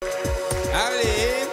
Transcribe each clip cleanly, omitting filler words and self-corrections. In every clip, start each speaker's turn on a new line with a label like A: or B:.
A: Allez.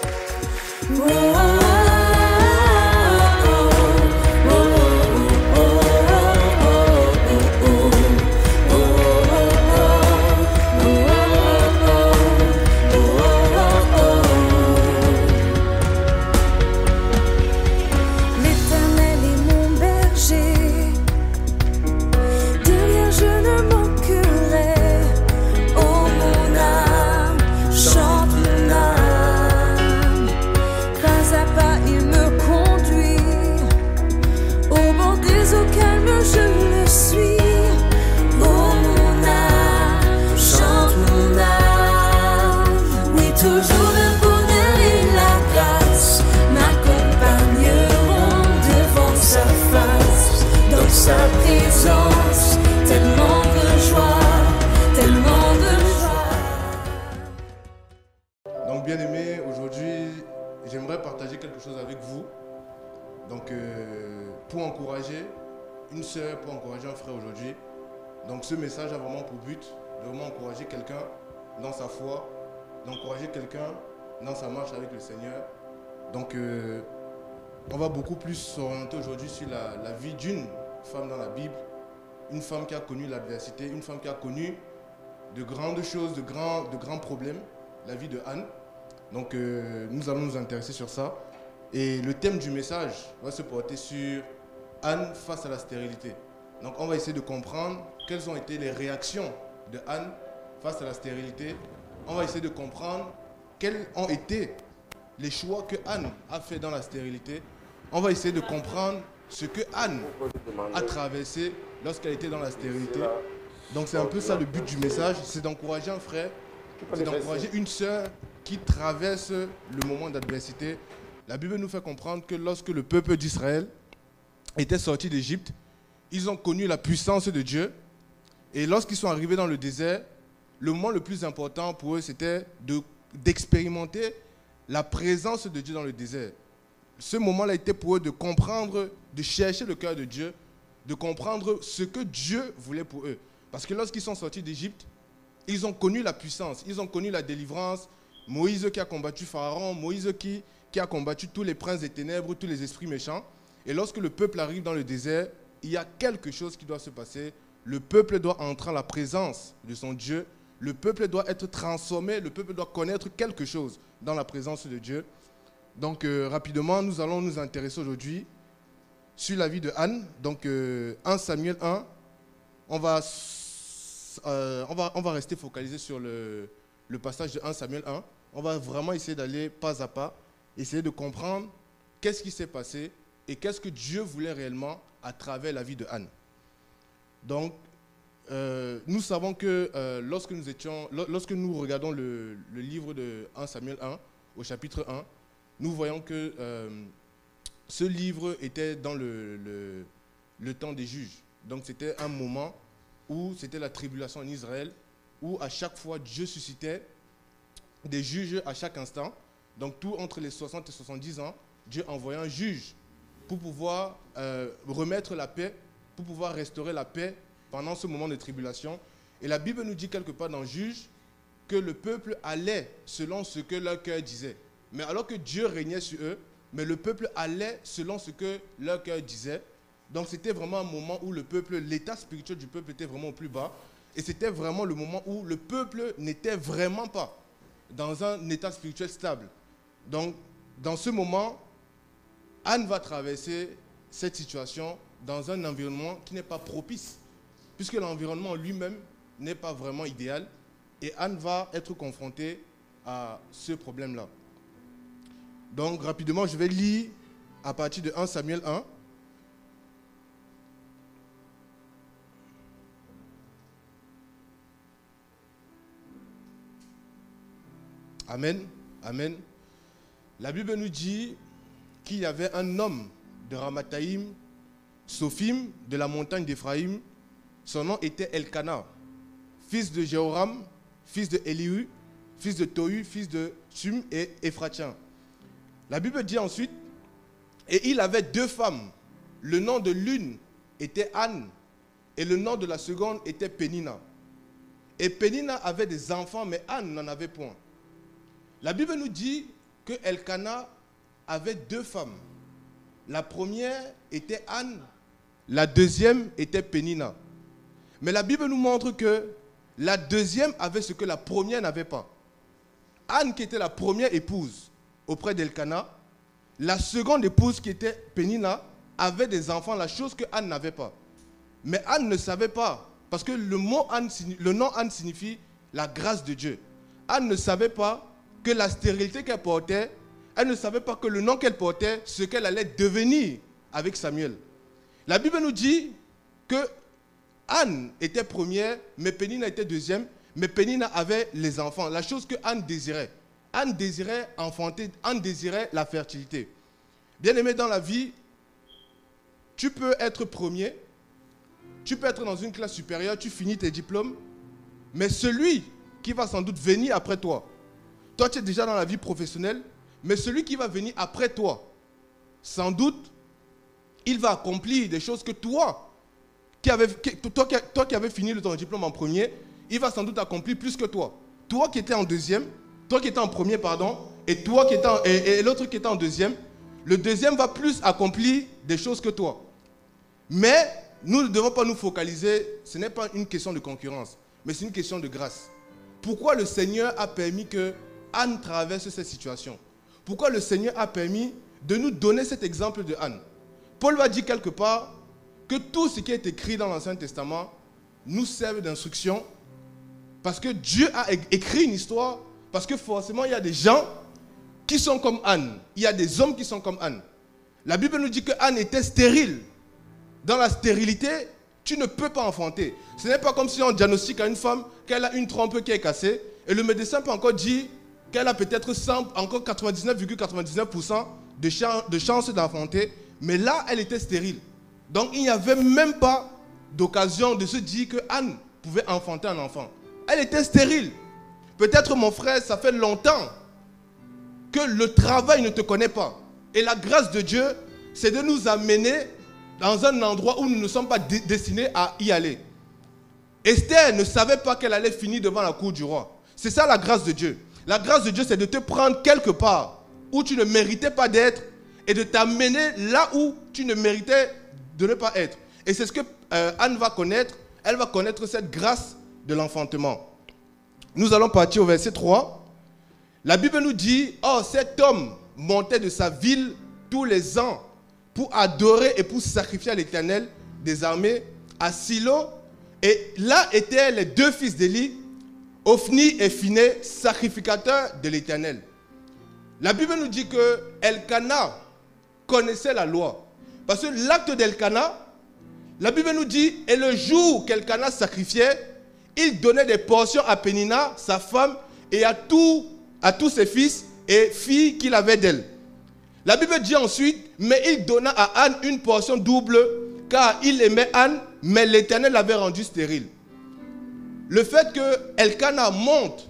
A: Donc bien aimé, aujourd'hui j'aimerais partager quelque chose avec vous. Donc pour encourager une sœur, pour encourager un frère aujourd'hui. Donc ce message a vraiment pour but de vraiment encourager quelqu'un dans sa foi, d'encourager quelqu'un dans sa marche avec le Seigneur. Donc on va beaucoup plus s'orienter aujourd'hui sur la vie d'une femme dans la Bible. Une femme qui a connu l'adversité, une femme qui a connu de grandes choses, de grands problèmes, la vie de Anne. Donc nous allons nous intéresser sur ça. Et le thème du message va se porter sur Anne face à la stérilité. Donc on va essayer de comprendre quelles ont été les réactions de Anne face à la stérilité. On va essayer de comprendre quels ont été les choix que Anne a fait dans la stérilité. On va essayer de comprendre ce que Anne a traversé lorsqu'elle était dans la stérilité. Donc c'est un peu ça le but du message, c'est d'encourager un frère, c'est d'encourager une sœur qui traverse le moment d'adversité. La Bible nous fait comprendre que lorsque le peuple d'Israël était sorti d'Égypte, ils ont connu la puissance de Dieu. Et lorsqu'ils sont arrivés dans le désert, le moment le plus important pour eux, c'était d'expérimenter la présence de Dieu dans le désert. Ce moment-là était pour eux de comprendre, de chercher le cœur de Dieu, de comprendre ce que Dieu voulait pour eux. Parce que lorsqu'ils sont sortis d'Égypte, ils ont connu la puissance, ils ont connu la délivrance. Moïse qui a combattu Pharaon, Moïse qui a combattu tous les princes des ténèbres, tous les esprits méchants. Et lorsque le peuple arrive dans le désert, il y a quelque chose qui doit se passer. Le peuple doit entrer en la présence de son Dieu. Le peuple doit être transformé, le peuple doit connaître quelque chose dans la présence de Dieu. Donc rapidement, nous allons nous intéresser aujourd'hui sur la vie de Anne. Donc 1 Samuel 1, on va rester focalisé sur le passage de 1 Samuel 1. On va vraiment essayer d'aller pas à pas, essayer de comprendre qu'est-ce qui s'est passé et qu'est-ce que Dieu voulait réellement à travers la vie de Anne. Donc, nous savons que lorsque nous regardons le livre de 1 Samuel 1, au chapitre 1, nous voyons que ce livre était dans le temps des juges. Donc, c'était un moment où c'était la tribulation en Israël, où à chaque fois Dieu suscitait des juges à chaque instant. Donc, tout entre les 60 et 70 ans, Dieu envoyait un juge pour pouvoir remettre la paix, pour pouvoir restaurer la paix pendant ce moment de tribulation. Et la Bible nous dit quelque part dans Juge que le peuple allait selon ce que leur cœur disait. Mais alors que Dieu régnait sur eux, mais le peuple allait selon ce que leur cœur disait. Donc c'était vraiment un moment où le peuple, l'état spirituel du peuple était vraiment au plus bas. Et c'était vraiment le moment où le peuple n'était vraiment pas dans un état spirituel stable. Donc dans ce moment, Anne va traverser cette situation dans un environnement qui n'est pas propice, puisque l'environnement lui-même n'est pas vraiment idéal, et Anne va être confrontée à ce problème-là. Donc rapidement, je vais lire à partir de 1 Samuel 1. Amen, amen. La Bible nous dit qu'il y avait un homme de Ramathaïm, Sophim, de la montagne d'Éphraïm. Son nom était Elkana, fils de Jéhoram, fils de Elihu, fils de Tohu, fils de Sum et Ephratien. La Bible dit ensuite, et il avait deux femmes. Le nom de l'une était Anne et le nom de la seconde était Pénina. Et Pénina avait des enfants, mais Anne n'en avait point. La Bible nous dit que Elkana avait 2 femmes. La première était Anne, la deuxième était Pénina. Mais la Bible nous montre que la deuxième avait ce que la première n'avait pas. Anne, qui était la première épouse auprès d'Elkana, la seconde épouse, qui était Pénina, avait des enfants, la chose que Anne n'avait pas. Mais Anne ne savait pas, parce que le nom Anne signifie la grâce de Dieu. Anne ne savait pas que la stérilité qu'elle portait, elle ne savait pas que le nom qu'elle portait, ce qu'elle allait devenir avec Samuel. La Bible nous dit que Anne était première, mais Pénina était deuxième, mais Pénina avait les enfants, la chose que Anne désirait. Anne désirait enfanter, Anne désirait la fertilité. Bien aimé, dans la vie, tu peux être premier, tu peux être dans une classe supérieure, tu finis tes diplômes, mais celui qui va sans doute venir après toi, toi tu es déjà dans la vie professionnelle, mais celui qui va venir après toi, sans doute, il va accomplir des choses que toi qui avais fini ton diplôme en premier, il va sans doute accomplir plus que toi. Toi qui étais en deuxième, toi qui étais en premier, pardon, et l'autre qui était en deuxième, le deuxième va plus accomplir des choses que toi. Mais nous ne devons pas nous focaliser, ce n'est pas une question de concurrence, mais c'est une question de grâce. Pourquoi le Seigneur a permis que Anne traverse cette situation? Pourquoi le Seigneur a permis de nous donner cet exemple de Anne? Paul va dire quelque part que tout ce qui est écrit dans l'Ancien Testament nous serve d'instruction parce que Dieu a écrit une histoire, parce que forcément il y a des gens qui sont comme Anne, il y a des hommes qui sont comme Anne. La Bible nous dit que Anne était stérile. Dans la stérilité, tu ne peux pas enfanter. Ce n'est pas comme si on diagnostique à une femme qu'elle a une trompe qui est cassée et le médecin peut encore dire qu'elle a peut-être encore 99,99% de chance d'enfanter, mais là, elle était stérile. Donc, il n'y avait même pas d'occasion de se dire que Anne pouvait enfanter un enfant. Elle était stérile. Peut-être, mon frère, ça fait longtemps que le travail ne te connaît pas. Et la grâce de Dieu, c'est de nous amener dans un endroit où nous ne sommes pas destinés à y aller. Esther ne savait pas qu'elle allait finir devant la cour du roi. C'est ça la grâce de Dieu. La grâce de Dieu, c'est de te prendre quelque part où tu ne méritais pas d'être et de t'amener là où tu ne méritais de ne pas être. Et c'est ce que Anne va connaître. Elle va connaître cette grâce de l'enfantement. Nous allons partir au verset 3. La Bible nous dit, « Oh, cet homme montait de sa ville tous les ans pour adorer et pour sacrifier à l'Éternel des armées à Silo. Et là étaient les 2 fils d'Élie, Ophni et Phiné, sacrificateurs de l'Éternel. » La Bible nous dit que Elkana connaissait la loi. Parce que l'acte d'Elkana, la Bible nous dit, et le jour qu'Elkana sacrifiait, il donnait des portions à Pénina, sa femme, et à tous ses fils et filles qu'il avait d'elle. La Bible dit ensuite, mais il donna à Anne une portion double, car il aimait Anne, mais l'Éternel l'avait rendue stérile. Le fait que Elkana monte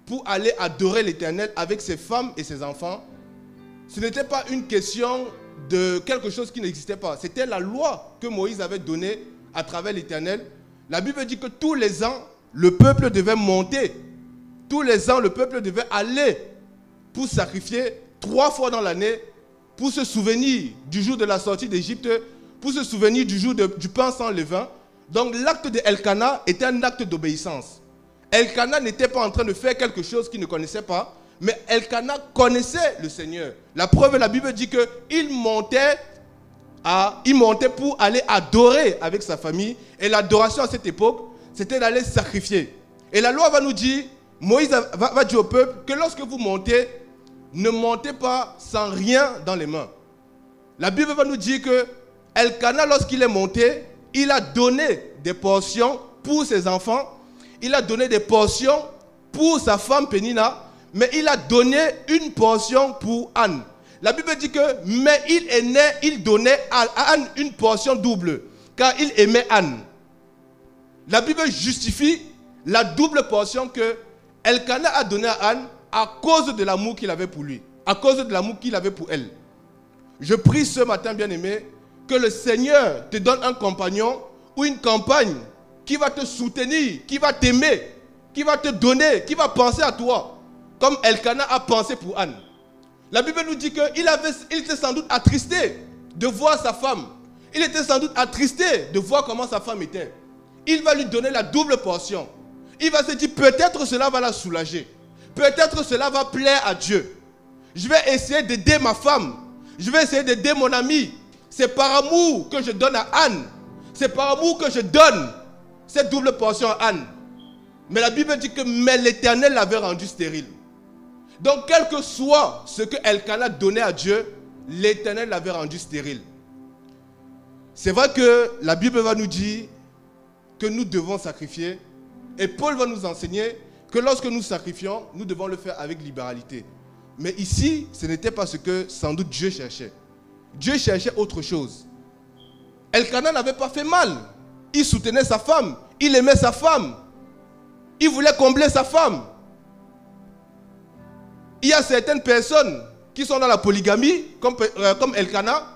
A: pour aller adorer l'Éternel avec ses femmes et ses enfants, ce n'était pas une question de quelque chose qui n'existait pas. C'était la loi que Moïse avait donnée à travers l'Éternel. La Bible dit que tous les ans, le peuple devait monter. Tous les ans, le peuple devait aller pour sacrifier 3 fois dans l'année, pour se souvenir du jour de la sortie d'Égypte, pour se souvenir du jour du pain sans levain. Donc l'acte de Elkana était un acte d'obéissance. Elkana n'était pas en train de faire quelque chose qu'il ne connaissait pas, mais Elkana connaissait le Seigneur. La preuve, la Bible dit qu'il montait pour aller adorer avec sa famille. Et l'adoration à cette époque, c'était d'aller sacrifier. Et la loi va nous dire, Moïse va dire au peuple que lorsque vous montez, ne montez pas sans rien dans les mains. La Bible va nous dire que Elkana, lorsqu'il est monté, il a donné des portions pour ses enfants, il a donné des portions pour sa femme Pénina, mais il a donné une portion pour Anne. La Bible dit que, mais il donnait à Anne une portion double, car il aimait Anne. La Bible justifie la double portion que Elkana a donnée à Anne à cause de l'amour qu'il avait pour lui, à cause de l'amour qu'il avait pour elle. Je prie ce matin, bien-aimé, que le Seigneur te donne un compagnon ou une compagne qui va te soutenir, qui va t'aimer, qui va te donner, qui va penser à toi.
B: comme Elkana a pensé pour Anne. La Bible nous dit qu'il était sans doute attristé de voir sa femme. Il était sans doute attristé de voir comment sa femme était. Il va lui donner la double portion. Il va se dire, peut-être cela va la soulager. Peut-être cela va plaire à Dieu. Je vais essayer d'aider ma femme. Je vais essayer d'aider mon ami. C'est par amour que je donne à Anne. C'est par amour que je donne cette double portion à Anne. Mais la Bible dit que l'Éternel l'avait rendu stérile. Donc, quel que soit ce que Elkana donnait à Dieu, l'Éternel l'avait rendu stérile. C'est vrai que la Bible va nous dire que nous devons sacrifier. Et Paul va nous enseigner que lorsque nous sacrifions, nous devons le faire avec libéralité. Mais ici, ce n'était pas ce que sans doute Dieu cherchait. Dieu cherchait autre chose. Elkana n'avait pas fait mal. Il soutenait sa femme. Il aimait sa femme. Il voulait combler sa femme. Il y a certaines personnes qui sont dans la polygamie, comme Elkana,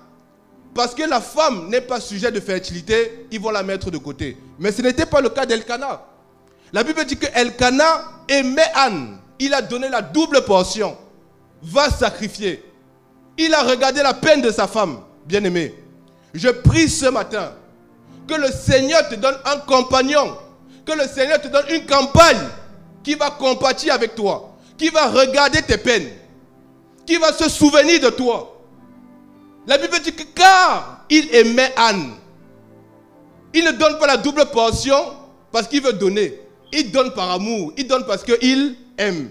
B: parce que la femme n'est pas sujet de fertilité, ils vont la mettre de côté. Mais ce n'était pas le cas d'Elkana. La Bible dit que Elkana aimait Anne. Il a donné la double portion. Va sacrifier. Il a regardé la peine de sa femme, bien-aimé. Je prie ce matin que le Seigneur te donne un compagnon, que le Seigneur te donne une campagne qui va compatir avec toi, qui va regarder tes peines, qui va se souvenir de toi. La Bible dit que car il aimait Anne, il ne donne pas la double portion parce qu'il veut donner. Il donne par amour, il donne parce qu'il aime.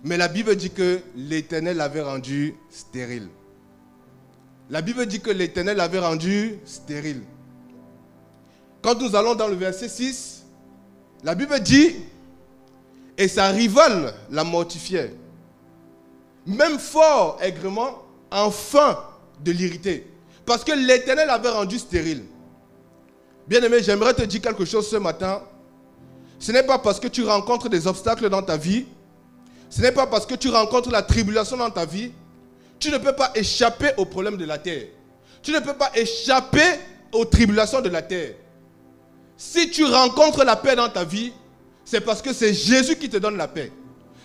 B: Mais la Bible dit que l'Éternel l'avait rendu stérile. La Bible dit que l'Éternel l'avait rendu stérile. Quand nous allons dans le verset 6, la Bible dit, et sa rivale la mortifiait, même fort aigrement, enfin de l'irriter, parce que l'Éternel l'avait rendu stérile. Bien-aimé, j'aimerais te dire quelque chose ce matin. Ce n'est pas parce que tu rencontres des obstacles dans ta vie, ce n'est pas parce que tu rencontres la tribulation dans ta vie, tu ne peux pas échapper aux problèmes de la terre. Tu ne peux pas échapper aux tribulations de la terre. Si tu rencontres la paix dans ta vie, c'est parce que c'est Jésus qui te donne la paix.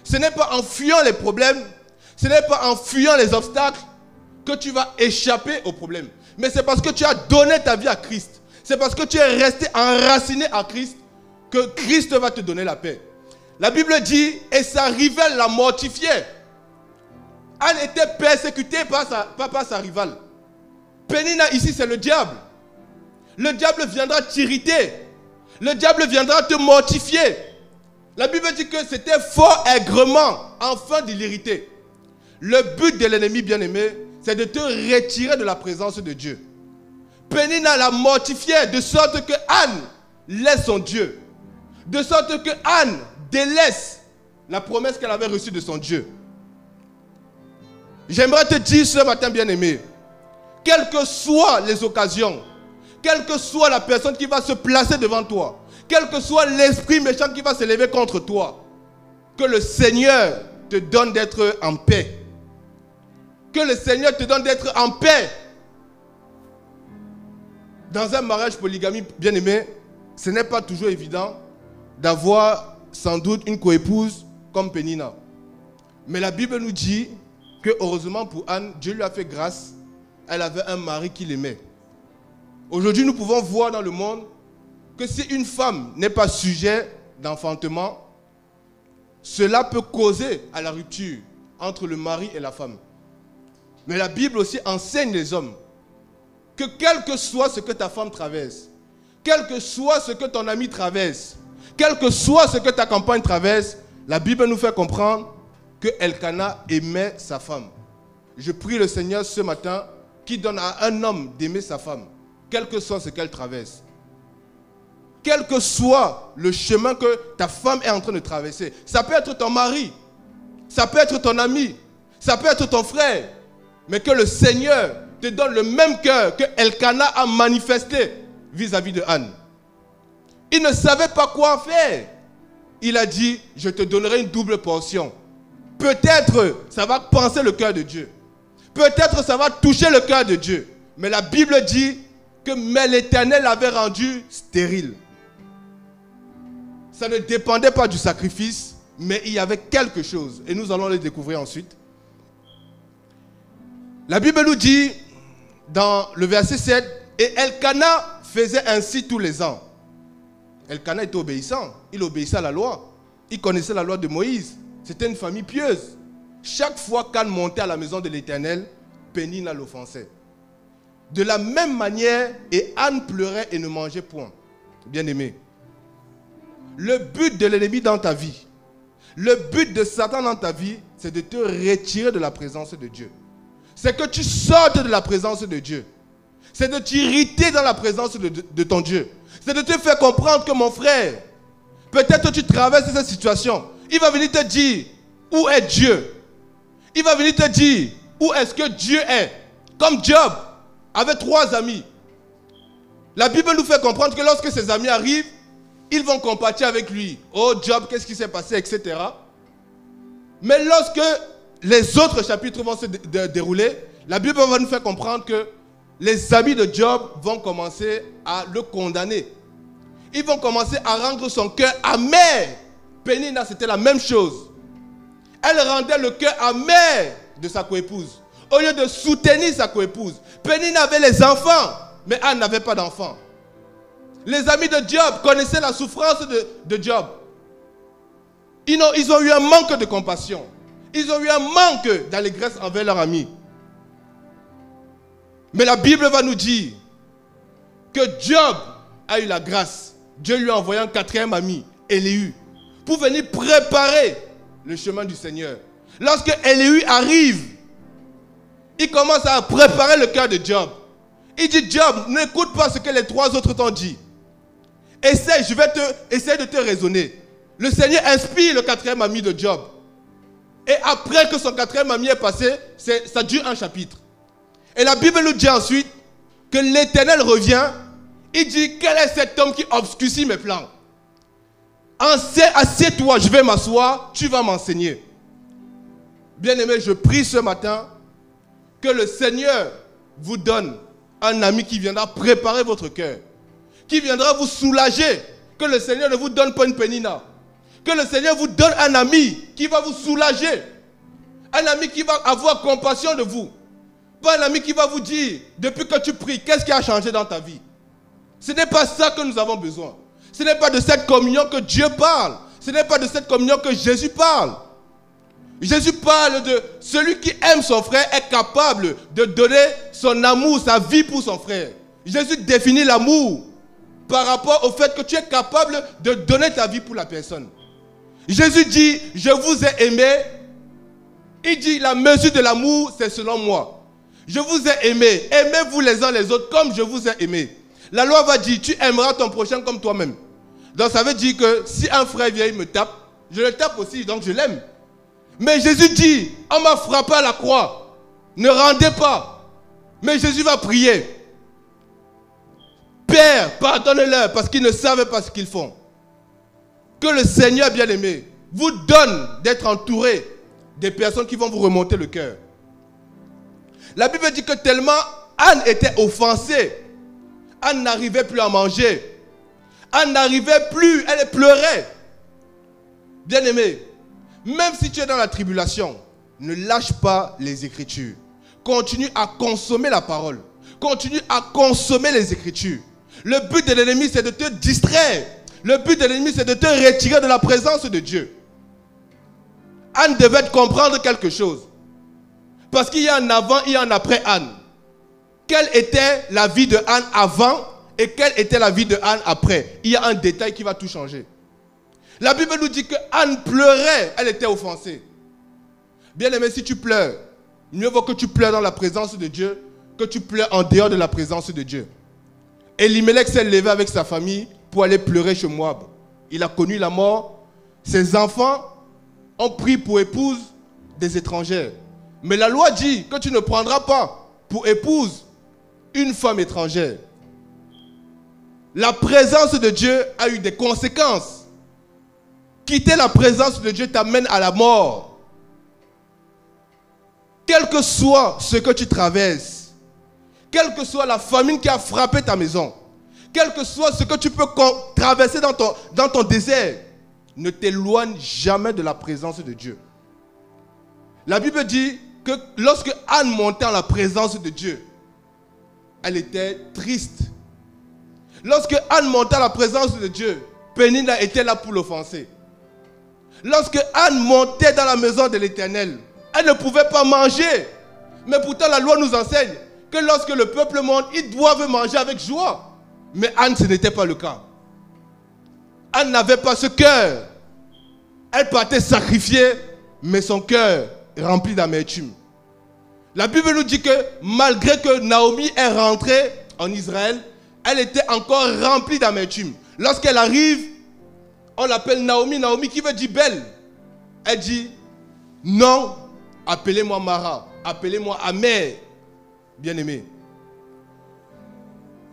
B: Ce n'est pas en fuyant les problèmes, ce n'est pas en fuyant les obstacles que tu vas échapper aux problèmes. Mais c'est parce que tu as donné ta vie à Christ. C'est parce que tu es resté enraciné à Christ que Christ va te donner la paix. La Bible dit, et sa rivale la mortifiait. Anne était persécutée par sa rivale. Pénina ici, c'est le diable. Le diable viendra t'irriter. Le diable viendra te mortifier. La Bible dit que c'était fort aigrement, afin de l'irriter. Le but de l'ennemi bien-aimé, c'est de te retirer de la présence de Dieu. Pénina la mortifiait de sorte que Anne laisse son Dieu. De sorte que Anne délaisse la promesse qu'elle avait reçue de son Dieu. J'aimerais te dire ce matin, bien-aimé, quelles que soient les occasions, quelle que soit la personne qui va se placer devant toi, quel que soit l'esprit méchant qui va se lever contre toi, que le Seigneur te donne d'être en paix. Que le Seigneur te donne d'être en paix. Dans un mariage polygamie, bien-aimé, ce n'est pas toujours évident d'avoir sans doute une coépouse comme Pénina. Mais la Bible nous dit que heureusement pour Anne, Dieu lui a fait grâce. Elle avait un mari qui l'aimait. Aujourd'hui, nous pouvons voir dans le monde que si une femme n'est pas sujet d'enfantement, cela peut causer à la rupture entre le mari et la femme. Mais la Bible aussi enseigne les hommes que quel que soit ce que ta femme traverse, quel que soit ce que ton ami traverse, quel que soit ce que ta compagne traverse, la Bible nous fait comprendre que Elkana aimait sa femme. Je prie le Seigneur ce matin qui donne à un homme d'aimer sa femme, quel que soit ce qu'elle traverse. Quel que soit le chemin que ta femme est en train de traverser. Ça peut être ton mari, ça peut être ton ami, ça peut être ton frère. Mais que le Seigneur te donne le même cœur que Elkana a manifesté vis-à-vis de Anne. Il ne savait pas quoi faire. Il a dit, je te donnerai une double portion. Peut-être ça va penser le cœur de Dieu. Peut-être ça va toucher le cœur de Dieu. Mais la Bible dit que l'Éternel l'avait rendu stérile. Ça ne dépendait pas du sacrifice, Mais il y avait quelque chose, et nous allons le découvrir ensuite. La Bible nous dit, dans le verset 7, « Et Elkana faisait ainsi tous les ans. » Elkana était obéissant, il obéissait à la loi. Il connaissait la loi de Moïse. C'était une famille pieuse. Chaque fois qu'Anne montait à la maison de l'Éternel, Pénina l'offensait. De la même manière, et Anne pleurait et ne mangeait point. Bien-aimé, le but de l'ennemi dans ta vie, le but de Satan dans ta vie, c'est de te retirer de la présence de Dieu. C'est que tu sortes de la présence de Dieu. C'est de t'irriter dans la présence de ton Dieu. C'est de te faire comprendre que mon frère, peut-être tu traverses cette situation. Il va venir te dire, où est Dieu? Il va venir te dire, où est-ce que Dieu est? Comme Job avait 3 amis. La Bible nous fait comprendre que lorsque ses amis arrivent, ils vont compatir avec lui. Oh Job, qu'est-ce qui s'est passé, etc. Mais lorsque les autres chapitres vont se dérouler, la Bible va nous faire comprendre que les amis de Job vont commencer à le condamner. Ils vont commencer à rendre son cœur amer. Pénina, c'était la même chose. Elle rendait le cœur amer de sa coépouse. Au lieu de soutenir sa coépouse. Pénina avait les enfants, mais Anne n'avait pas d'enfants. Les amis de Job connaissaient la souffrance de Job. Ils ont eu un manque de compassion. Ils ont eu un manque d'allégresse envers leurs amis. Mais la Bible va nous dire que Job a eu la grâce. Dieu lui a envoyé un 4e ami, Élihu, pour venir préparer le chemin du Seigneur. Lorsque Élihu arrive, il commence à préparer le cœur de Job. Il dit, Job, n'écoute pas ce que les 3 autres t'ont dit. Essaye de te raisonner. Le Seigneur inspire le 4e ami de Job. Et après que son 4e ami est passé, ça dure un chapitre. Et la Bible nous dit ensuite que l'Éternel revient. Il dit, quel est cet homme qui obscurcit mes plans? Assieds-toi, je vais m'asseoir, tu vas m'enseigner. Bien-aimé, je prie ce matin que le Seigneur vous donne un ami qui viendra préparer votre cœur, qui viendra vous soulager, que le Seigneur ne vous donne pas une Pénina, que le Seigneur vous donne un ami qui va vous soulager, un ami qui va avoir compassion de vous, pas un ami qui va vous dire, depuis que tu pries, qu'est-ce qui a changé dans ta vie? Ce n'est pas ça que nous avons besoin. Ce n'est pas de cette communion que Dieu parle. Ce n'est pas de cette communion que Jésus parle. Jésus parle de celui qui aime son frère est capable de donner son amour, sa vie pour son frère. Jésus définit l'amour par rapport au fait que tu es capable de donner ta vie pour la personne. Jésus dit, je vous ai aimé. Il dit, la mesure de l'amour, c'est selon moi. Je vous ai aimé. Aimez-vous les uns les autres comme je vous ai aimé. La loi va dire, tu aimeras ton prochain comme toi-même. Donc ça veut dire que si un frère vient, il me tape, je le tape aussi, donc je l'aime. Mais Jésus dit, on m'a frappé à la croix. Ne rendez pas. Mais Jésus va prier. Père, pardonne-leur parce qu'ils ne savent pas ce qu'ils font. Que le Seigneur bien-aimé vous donne d'être entouré des personnes qui vont vous remonter le cœur. La Bible dit que tellement Anne était offensée, Anne n'arrivait plus à manger. Anne n'arrivait plus, elle pleurait. Bien-aimé, même si tu es dans la tribulation, ne lâche pas les Écritures. Continue à consommer la parole. Continue à consommer les Écritures. Le but de l'ennemi, c'est de te distraire. Le but de l'ennemi, c'est de te retirer de la présence de Dieu. Anne devait comprendre quelque chose. Parce qu'il y a un avant et un après Anne. Quelle était la vie de Anne avant et quelle était la vie de Anne après? Il y a un détail qui va tout changer. La Bible nous dit que Anne pleurait, elle était offensée. Bien aimé, si tu pleures, mieux vaut que tu pleures dans la présence de Dieu que tu pleures en dehors de la présence de Dieu. Elimelech s'est levé avec sa famille pour aller pleurer chez Moab. Il a connu la mort. Ses enfants ont pris pour épouse des étrangères. Mais la loi dit que tu ne prendras pas pour épouse une femme étrangère. La présence de Dieu a eu des conséquences. Quitter la présence de Dieu t'amène à la mort. Quel que soit ce que tu traverses, quelle que soit la famine qui a frappé ta maison, quel que soit ce que tu peux traverser dans ton désert, ne t'éloigne jamais de la présence de Dieu. La Bible dit que lorsque Anne montait en la présence de Dieu, elle était triste. Lorsque Anne montait à la présence de Dieu, Pénina était là pour l'offenser. Lorsque Anne montait dans la maison de l'Éternel, elle ne pouvait pas manger. Mais pourtant la loi nous enseigne que lorsque le peuple monte, ils doivent manger avec joie. Mais Anne, ce n'était pas le cas. Anne n'avait pas ce cœur. Elle partait sacrifier, mais son cœur rempli d'amertume. La Bible nous dit que malgré que Naomi est rentrée en Israël, elle était encore remplie d'amertume. Lorsqu'elle arrive, on l'appelle Naomi, Naomi qui veut dire belle. Elle dit, non, appelez-moi Mara, appelez-moi amère, bien-aimé.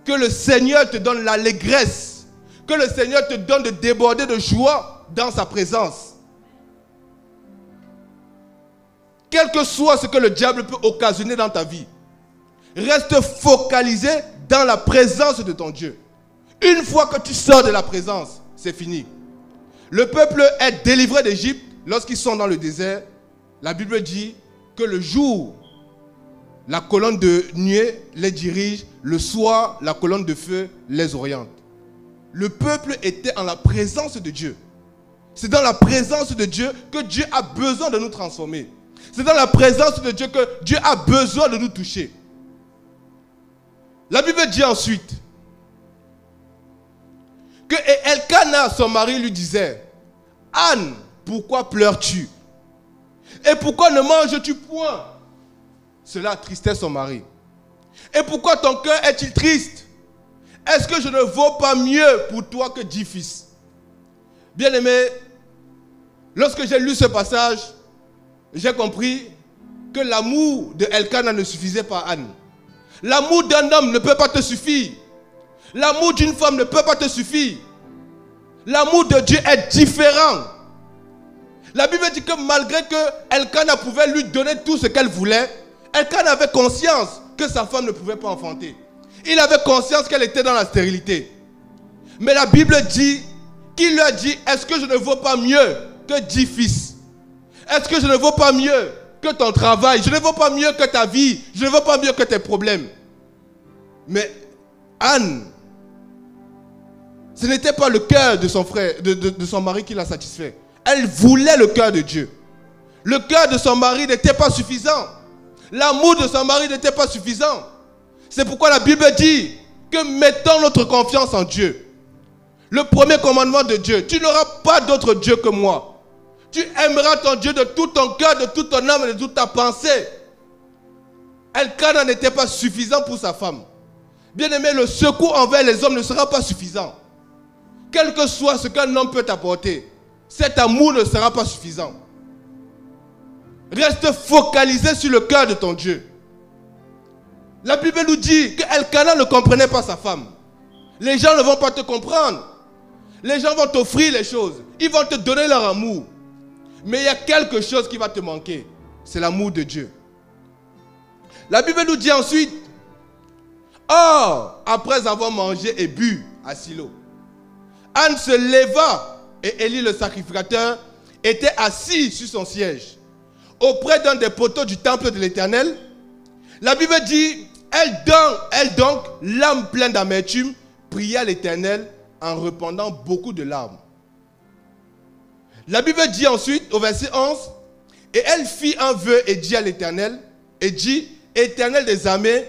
B: Que le Seigneur te donne l'allégresse, que le Seigneur te donne de déborder de joie dans sa présence. Quel que soit ce que le diable peut occasionner dans ta vie, reste focalisé dans la présence de ton Dieu. Une fois que tu sors de la présence, c'est fini. Le peuple est délivré d'Égypte lorsqu'ils sont dans le désert. La Bible dit que le jour, la colonne de nuée les dirige, le soir, la colonne de feu les oriente. Le peuple était en la présence de Dieu. C'est dans la présence de Dieu que Dieu a besoin de nous transformer. C'est dans la présence de Dieu que Dieu a besoin de nous toucher. La Bible dit ensuite que Elkana, son mari, lui disait, Anne, pourquoi pleures-tu? Et pourquoi ne manges-tu point? Cela attristait son mari. Et pourquoi ton cœur est-il triste? Est-ce que je ne vaux pas mieux pour toi que 10 fils? Bien-aimé, lorsque j'ai lu ce passage, j'ai compris que l'amour de Elkana ne suffisait pas à Anne. L'amour d'un homme ne peut pas te suffire. L'amour d'une femme ne peut pas te suffire. L'amour de Dieu est différent. La Bible dit que malgré que Elkana pouvait lui donner tout ce qu'elle voulait, Elkana avait conscience que sa femme ne pouvait pas enfanter. Il avait conscience qu'elle était dans la stérilité. Mais la Bible dit qu'il lui a dit, est-ce que je ne vaux pas mieux que 10 fils? Est-ce que je ne vaux pas mieux que ton travail? Je ne vaux pas mieux que ta vie? Je ne vaux pas mieux que tes problèmes? Mais Anne, ce n'était pas le cœur de son frère, de son mari qui l'a satisfait. Elle voulait le cœur de Dieu. Le cœur de son mari n'était pas suffisant. L'amour de son mari n'était pas suffisant. C'est pourquoi la Bible dit que mettons notre confiance en Dieu. Le premier commandement de Dieu, tu n'auras pas d'autre Dieu que moi. Tu aimeras ton Dieu de tout ton cœur, de toute ton âme et de toute ta pensée. Elkana n'était pas suffisant pour sa femme. Bien-aimé, le secours envers les hommes ne sera pas suffisant. Quel que soit ce qu'un homme peut t'apporter, cet amour ne sera pas suffisant. Reste focalisé sur le cœur de ton Dieu. La Bible nous dit que Elkana ne comprenait pas sa femme. Les gens ne vont pas te comprendre. Les gens vont t'offrir les choses. Ils vont te donner leur amour. Mais il y a quelque chose qui va te manquer. C'est l'amour de Dieu. La Bible nous dit ensuite, or, après avoir mangé et bu à Silo, Anne se leva et Élie le sacrificateur était assis sur son siège auprès d'un des poteaux du temple de l'Éternel. La Bible dit, elle donc, l'âme pleine d'amertume, pria l'Éternel en répandant beaucoup de larmes. La Bible dit ensuite, au verset 11, et elle fit un vœu et dit à l'Éternel, et dit, Éternel des armées,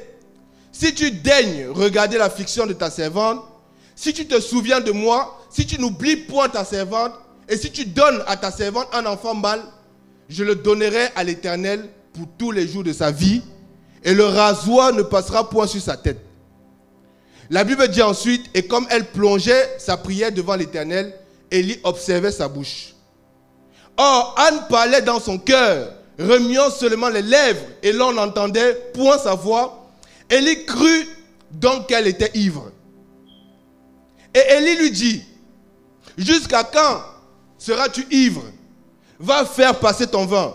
B: si tu daignes regarder l'affliction de ta servante, si tu te souviens de moi, si tu n'oublies point ta servante, et si tu donnes à ta servante un enfant mâle, je le donnerai à l'Éternel pour tous les jours de sa vie, et le rasoir ne passera point sur sa tête. La Bible dit ensuite, et comme elle plongeait sa prière devant l'Éternel, Élie observait sa bouche. Or, Anne parlait dans son cœur, remuant seulement les lèvres, et l'on n'entendait point sa voix. Élie crut donc qu'elle était ivre. Et Élie lui dit, jusqu'à quand seras-tu ivre? Va faire passer ton vin.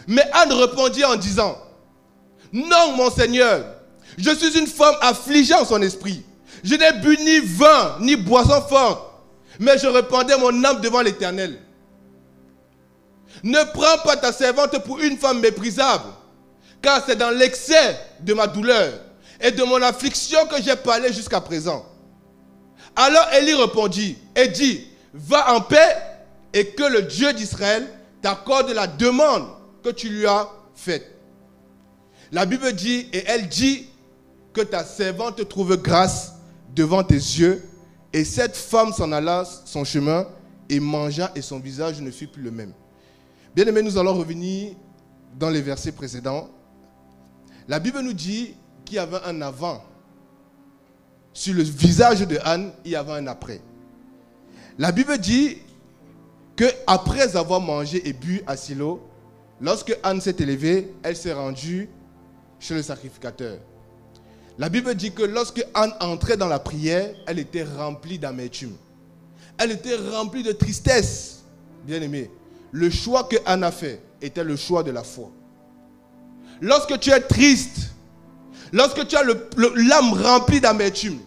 B: Mais Anne répondit en disant, non, mon Seigneur, je suis une femme affligée en son esprit. Je n'ai bu ni vin, ni boisson forte. mais je répandais mon âme devant l'Éternel. Ne prends pas ta servante pour une femme méprisable, car c'est dans l'excès de ma douleur et de mon affliction que j'ai parlé jusqu'à présent. Alors Élie répondit et dit, va en paix et que le Dieu d'Israël t'accorde la demande que tu lui as faite. La Bible dit, et elle dit, que ta servante trouve grâce devant tes yeux. Et cette femme s'en alla son chemin et mangea et son visage ne fut plus le même. Bien aimés, nous allons revenir dans les versets précédents. La Bible nous dit qu'il y avait un avant. Sur le visage de Anne, il y avait un après. La Bible dit qu'après avoir mangé et bu à Silo, lorsque Anne s'est élevée, elle s'est rendue chez le sacrificateur. La Bible dit que lorsque Anne entrait dans la prière, elle était remplie d'amertume. Elle était remplie de tristesse. Bien aimé, le choix que Anne a fait était le choix de la foi. Lorsque tu es triste, lorsque tu as l'âme remplie d'amertume,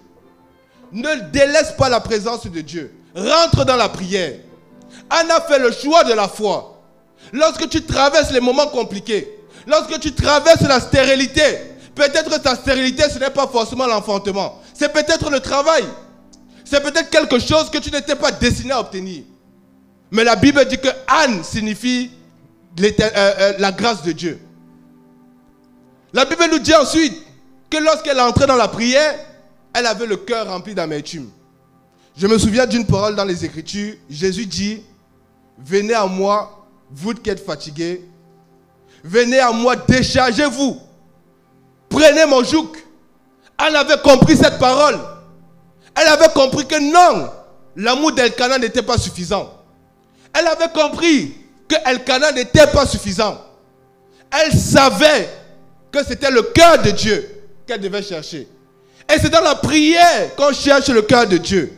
B: ne délaisse pas la présence de Dieu. Rentre dans la prière. Anne a fait le choix de la foi. Lorsque tu traverses les moments compliqués, lorsque tu traverses la stérilité, peut-être ta stérilité, ce n'est pas forcément l'enfantement. C'est peut-être le travail. C'est peut-être quelque chose que tu n'étais pas destiné à obtenir. Mais la Bible dit que Anne signifie la grâce de Dieu. La Bible nous dit ensuite que lorsqu'elle entrait dans la prière, elle avait le cœur rempli d'amertume. Je me souviens d'une parole dans les Écritures. Jésus dit, venez à moi, vous qui êtes fatigués. Venez à moi, déchargez-vous. Prenez mon joug. Elle avait compris cette parole. Elle avait compris que non, l'amour d'Elkana n'était pas suffisant. Elle avait compris que Elkana n'était pas suffisant. Elle savait que c'était le cœur de Dieu qu'elle devait chercher. Et c'est dans la prière qu'on cherche le cœur de Dieu.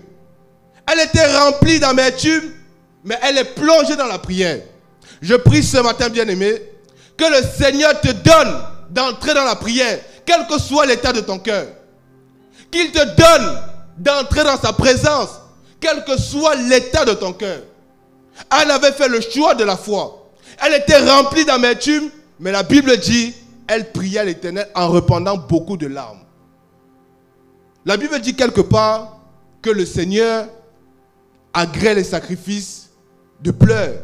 B: Elle était remplie d'amertume, mais elle est plongée dans la prière. Je prie ce matin, bien-aimé, que le Seigneur te donne d'entrer dans la prière, quel que soit l'état de ton cœur. Qu'il te donne d'entrer dans sa présence, quel que soit l'état de ton cœur. Anne avait fait le choix de la foi. Elle était remplie d'amertume, mais la Bible dit, elle priait à l'Éternel en répandant beaucoup de larmes. La Bible dit quelque part que le Seigneur agrée les sacrifices de pleurs.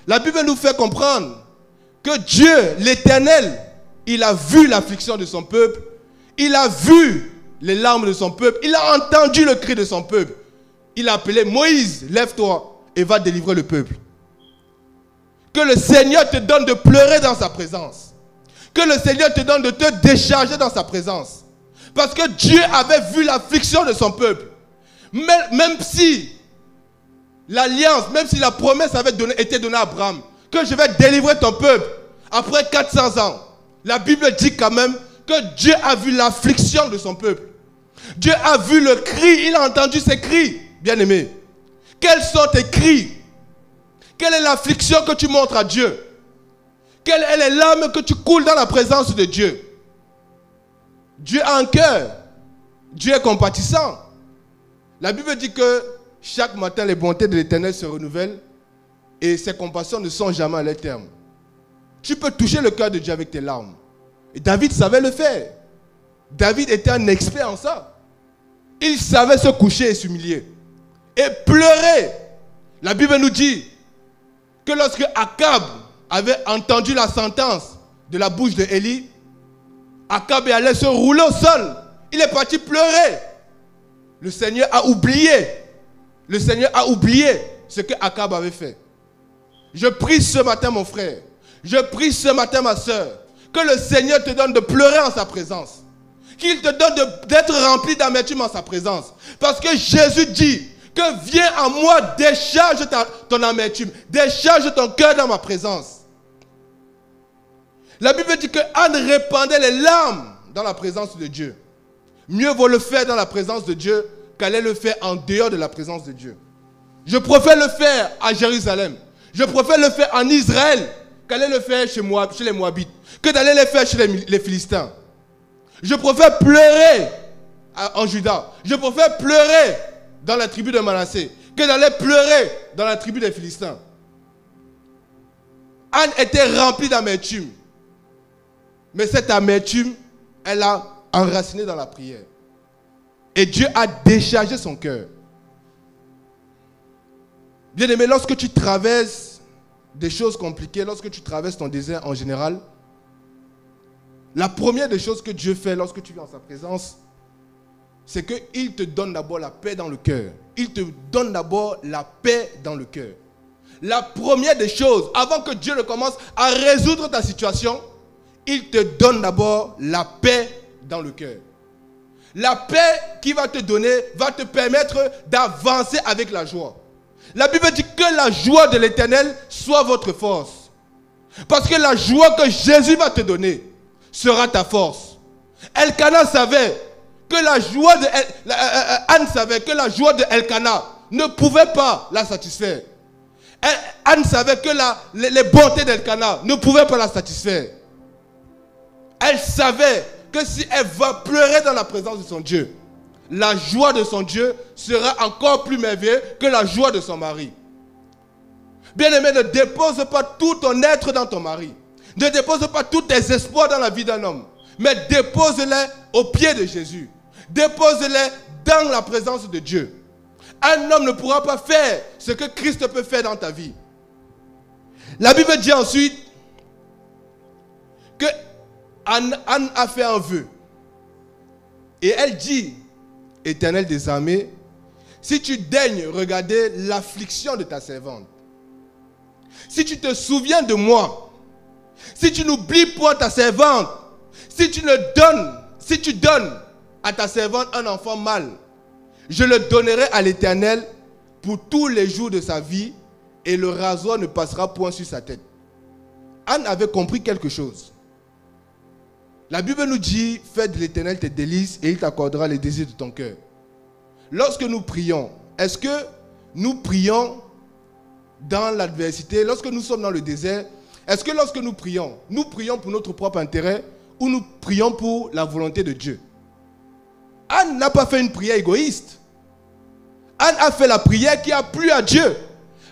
B: La Bible nous fait comprendre que Dieu, l'Éternel, il a vu l'affliction de son peuple, il a vu les larmes de son peuple, il a entendu le cri de son peuple. Il a appelé Moïse, lève-toi et va délivrer le peuple. Que le Seigneur te donne de pleurer dans sa présence. Que le Seigneur te donne de te décharger dans sa présence. Parce que Dieu avait vu l'affliction de son peuple. Même si l'alliance, même si la promesse avait été donnée à Abraham, que je vais délivrer ton peuple après 400 ans, la Bible dit quand même que Dieu a vu l'affliction de son peuple. Dieu a vu le cri, il a entendu ses cris, bien-aimé. Quels sont tes cris? Quelle est l'affliction que tu montres à Dieu? Quelle est les larmes que tu coules dans la présence de Dieu? Dieu a un cœur. Dieu est compatissant. La Bible dit que chaque matin, les bontés de l'Éternel se renouvellent et ses compassions ne sont jamais à leur terme. Tu peux toucher le cœur de Dieu avec tes larmes. Et David savait le faire. David était un expert en ça. Il savait se coucher et s'humilier. Et pleurer. La Bible nous dit que lorsque Akab avait entendu la sentence de la bouche de Élie, Akab est allé se rouler au sol. Il est parti pleurer. Le Seigneur a oublié. Le Seigneur a oublié ce que Akab avait fait. Je prie ce matin, mon frère. Je prie ce matin, ma soeur, que le Seigneur te donne de pleurer en sa présence. Qu'il te donne d'être rempli d'amertume en sa présence. Parce que Jésus dit que viens à moi, décharge ton amertume. Décharge ton cœur dans ma présence. La Bible dit que Anne répandait les larmes dans la présence de Dieu. Mieux vaut le faire dans la présence de Dieu qu'aller le faire en dehors de la présence de Dieu. Je préfère le faire à Jérusalem. Je préfère le faire en Israël qu'aller le faire chez les Moabites, que d'aller le faire chez les Philistins. Je préfère pleurer en Juda. Je préfère pleurer dans la tribu de Manassé que d'aller pleurer dans la tribu des Philistins. Anne était remplie d'amertume. Mais cette amertume, elle a enraciné dans la prière. Et Dieu a déchargé son cœur. Bien-aimé, lorsque tu traverses des choses compliquées, lorsque tu traverses ton désert en général, la première des choses que Dieu fait lorsque tu viens en sa présence, c'est qu'il te donne d'abord la paix dans le cœur. Il te donne d'abord la paix dans le cœur. La première des choses, avant que Dieu ne commence à résoudre ta situation, il te donne d'abord la paix dans le cœur. La paix qu'il va te donner va te permettre d'avancer avec la joie. La Bible dit que la joie de l'Éternel soit votre force. Parce que la joie que Jésus va te donner sera ta force. Elkana savait que la joie de Anne savait que la joie de Elkana ne pouvait pas la satisfaire. Anne savait que les bontés d'Elkana ne pouvaient pas la satisfaire. Elle savait que si elle va pleurer dans la présence de son Dieu, la joie de son Dieu sera encore plus merveilleuse que la joie de son mari. Bien-aimé, ne dépose pas tout ton être dans ton mari. Ne dépose pas tous tes espoirs dans la vie d'un homme. Mais dépose-les aux pieds de Jésus. Dépose-les dans la présence de Dieu. Un homme ne pourra pas faire ce que Christ peut faire dans ta vie. La Bible dit ensuite que Anne a fait un vœu. Et elle dit, Éternel des armées, si tu daignes regarder l'affliction de ta servante, si tu te souviens de moi, si tu n'oublies point ta servante, si tu donnes à ta servante un enfant mâle, je le donnerai à l'Éternel pour tous les jours de sa vie et le rasoir ne passera point sur sa tête. Anne avait compris quelque chose. La Bible nous dit, fais de l'Éternel tes délices et il t'accordera les désirs de ton cœur. Lorsque nous prions, est-ce que nous prions dans l'adversité, lorsque nous sommes dans le désert, est-ce que lorsque nous prions pour notre propre intérêt ou nous prions pour la volonté de Dieu? Anne n'a pas fait une prière égoïste. Anne a fait la prière qui a plu à Dieu.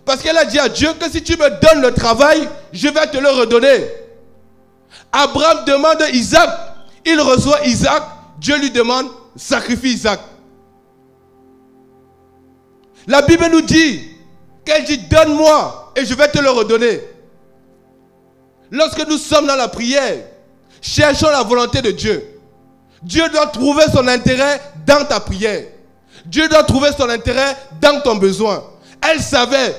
B: Parce qu'elle a dit à Dieu que si tu me donnes le travail, je vais te le redonner. Abraham demande Isaac, il reçoit Isaac, Dieu lui demande, sacrifie Isaac. La Bible nous dit qu'elle dit, donne-moi et je vais te le redonner. Lorsque nous sommes dans la prière, cherchons la volonté de Dieu. Dieu doit trouver son intérêt dans ta prière. Dieu doit trouver son intérêt dans ton besoin. Elle savait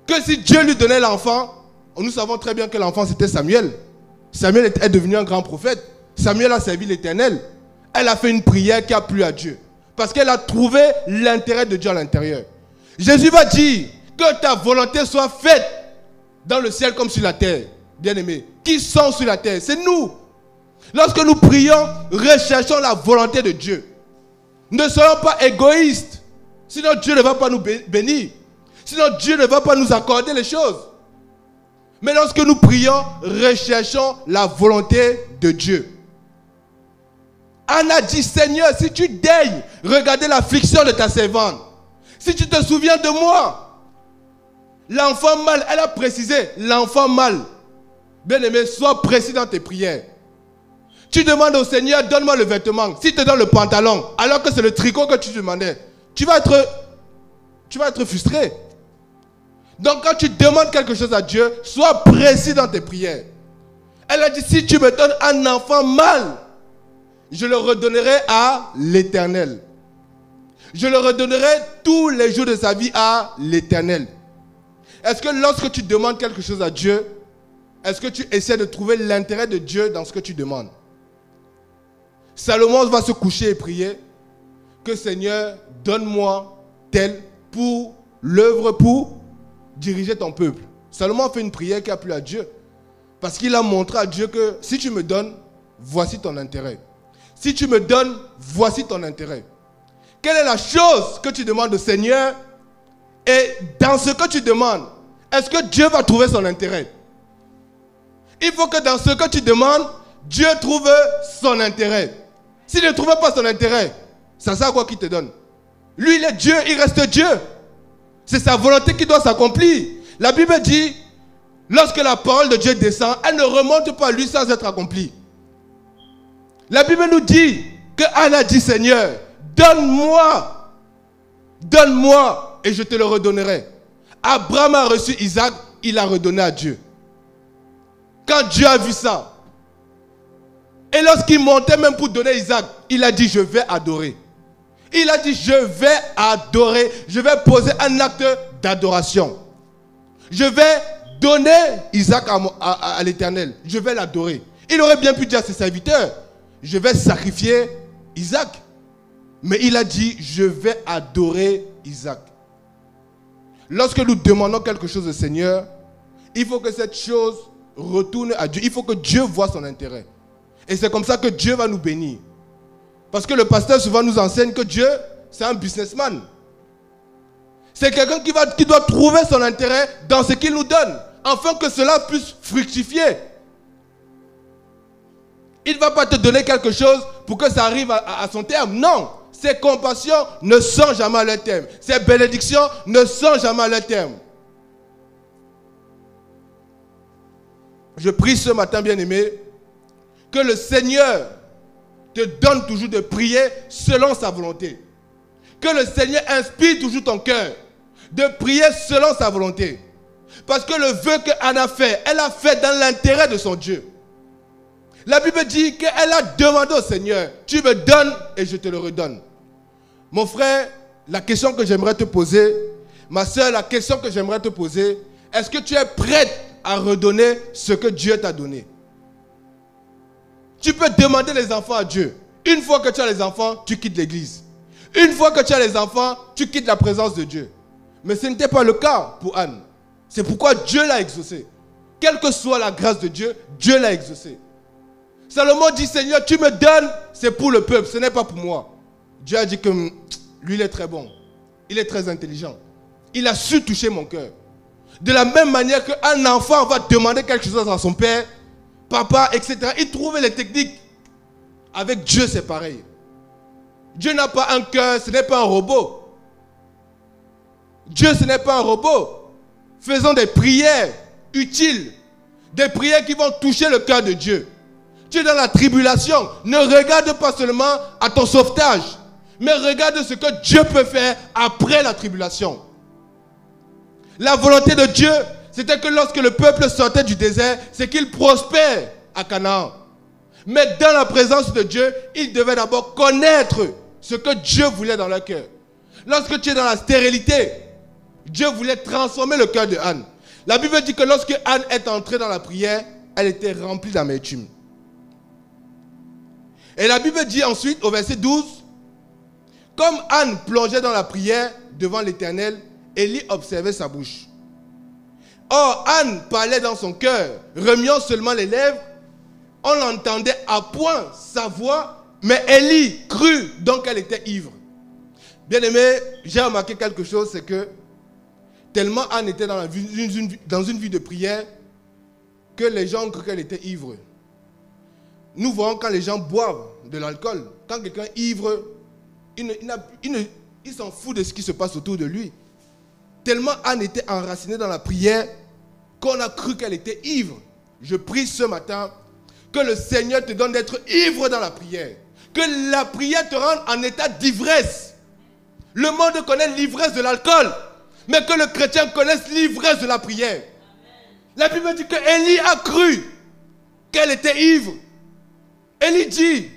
B: que si Dieu lui donnait l'enfant, nous savons très bien que l'enfant c'était Samuel. Samuel est devenu un grand prophète. Samuel a servi l'Éternel. Elle a fait une prière qui a plu à Dieu. Parce qu'elle a trouvé l'intérêt de Dieu à l'intérieur. Jésus va dire que ta volonté soit faite dans le ciel comme sur la terre. Bien-aimés, qui sont sur la terre? C'est nous. Lorsque nous prions, recherchons la volonté de Dieu. Ne soyons pas égoïstes. Sinon Dieu ne va pas nous bénir. Sinon Dieu ne va pas nous accorder les choses. Mais lorsque nous prions, recherchons la volonté de Dieu. Anne a dit, Seigneur, si tu daignes regarder l'affliction de ta servante, si tu te souviens de moi, l'enfant mâle, elle a précisé, l'enfant mâle, bien-aimé, sois précis dans tes prières. Tu demandes au Seigneur, donne-moi le vêtement. S'il te donne le pantalon, alors que c'est le tricot que tu demandais, tu vas être frustré. Donc quand tu demandes quelque chose à Dieu, sois précis dans tes prières. Elle a dit, si tu me donnes un enfant mâle, je le redonnerai à l'Éternel. Je le redonnerai tous les jours de sa vie à l'Éternel. Est-ce que lorsque tu demandes quelque chose à Dieu, est-ce que tu essaies de trouver l'intérêt de Dieu dans ce que tu demandes? Salomon va se coucher et prier que Seigneur, donne-moi tel pour l'œuvre pour diriger ton peuple. Salomon a fait une prière qui a plu à Dieu. Parce qu'il a montré à Dieu que si tu me donnes, voici ton intérêt. Si tu me donnes, voici ton intérêt. Quelle est la chose que tu demandes au Seigneur? Et dans ce que tu demandes, est-ce que Dieu va trouver son intérêt? Il faut que dans ce que tu demandes, Dieu trouve son intérêt. S'il ne trouve pas son intérêt, ça sert à quoi qu'il te donne? Lui, il est Dieu, il reste Dieu. C'est sa volonté qui doit s'accomplir. La Bible dit, lorsque la parole de Dieu descend, elle ne remonte pas à lui sans être accomplie. La Bible nous dit que Anne a dit, Seigneur, donne-moi, donne-moi et je te le redonnerai. Abraham a reçu Isaac, il a redonné à Dieu. Quand Dieu a vu ça, et lorsqu'il montait même pour donner Isaac, il a dit, je vais adorer. Il a dit, je vais adorer, je vais poser un acte d'adoration. Je vais donner Isaac à l'Éternel, je vais l'adorer. Il aurait bien pu dire à ses serviteurs, je vais sacrifier Isaac. Mais il a dit, je vais adorer Isaac. Lorsque nous demandons quelque chose au Seigneur, il faut que cette chose retourne à Dieu. Il faut que Dieu voie son intérêt. Et c'est comme ça que Dieu va nous bénir. Parce que le pasteur souvent nous enseigne que Dieu, c'est un businessman. C'est quelqu'un qui doit trouver son intérêt dans ce qu'il nous donne, afin que cela puisse fructifier. Il ne va pas te donner quelque chose pour que ça arrive à son terme. Non. Ses compassions ne sont jamais à leur terme. Ses bénédictions ne sont jamais à leur terme. Je prie ce matin, bien-aimé, que le Seigneur te donne toujours de prier selon sa volonté. Que le Seigneur inspire toujours ton cœur de prier selon sa volonté. Parce que le vœu qu'Anne a fait, elle a fait dans l'intérêt de son Dieu. La Bible dit qu'elle a demandé au Seigneur, tu me donnes et je te le redonne. Mon frère, la question que j'aimerais te poser, ma soeur, la question que j'aimerais te poser, est-ce que tu es prête à redonner ce que Dieu t'a donné? Tu peux demander les enfants à Dieu. Une fois que tu as les enfants, tu quittes l'église. Une fois que tu as les enfants, tu quittes la présence de Dieu. Mais ce n'était pas le cas pour Anne. C'est pourquoi Dieu l'a exaucé. Quelle que soit la grâce de Dieu, Dieu l'a exaucé. Salomon dit, Seigneur, tu me donnes, c'est pour le peuple, ce n'est pas pour moi. Dieu a dit que lui, il est très bon. Il est très intelligent. Il a su toucher mon cœur. De la même manière qu'un enfant va demander quelque chose à son père, papa, etc. Il trouve les techniques. Avec Dieu, c'est pareil. Dieu n'a pas un cœur, ce n'est pas un robot. Dieu, ce n'est pas un robot. Faisons des prières utiles. Des prières qui vont toucher le cœur de Dieu. Tu es dans la tribulation. Ne regarde pas seulement à ton sauvetage, mais regarde ce que Dieu peut faire après la tribulation. La volonté de Dieu, c'était que lorsque le peuple sortait du désert, c'est qu'il prospère à Canaan. Mais dans la présence de Dieu, ils devaient d'abord connaître ce que Dieu voulait dans leur cœur. Lorsque tu es dans la stérilité, Dieu voulait transformer le cœur de Anne. La Bible dit que lorsque Anne est entrée dans la prière, elle était remplie d'amertume. Et la Bible dit ensuite, au verset 12, comme Anne plongeait dans la prière devant l'Éternel, Élie observait sa bouche. Or, Anne parlait dans son cœur, remuant seulement les lèvres. On l'entendait à point sa voix, mais Élie crut donc qu'elle était ivre. Bien aimé, j'ai remarqué quelque chose, c'est que tellement Anne était dans une vie de prière que les gens ont cru qu'elle était ivre. Nous voyons quand les gens boivent de l'alcool, quand quelqu'un est ivre, il s'en fout de ce qui se passe autour de lui. Tellement Anne était enracinée dans la prière qu'on a cru qu'elle était ivre. Je prie ce matin que le Seigneur te donne d'être ivre dans la prière. Que la prière te rende en état d'ivresse. Le monde connaît l'ivresse de l'alcool, mais que le chrétien connaisse l'ivresse de la prière. La Bible dit que Élie a cru qu'elle était ivre. Élie dit,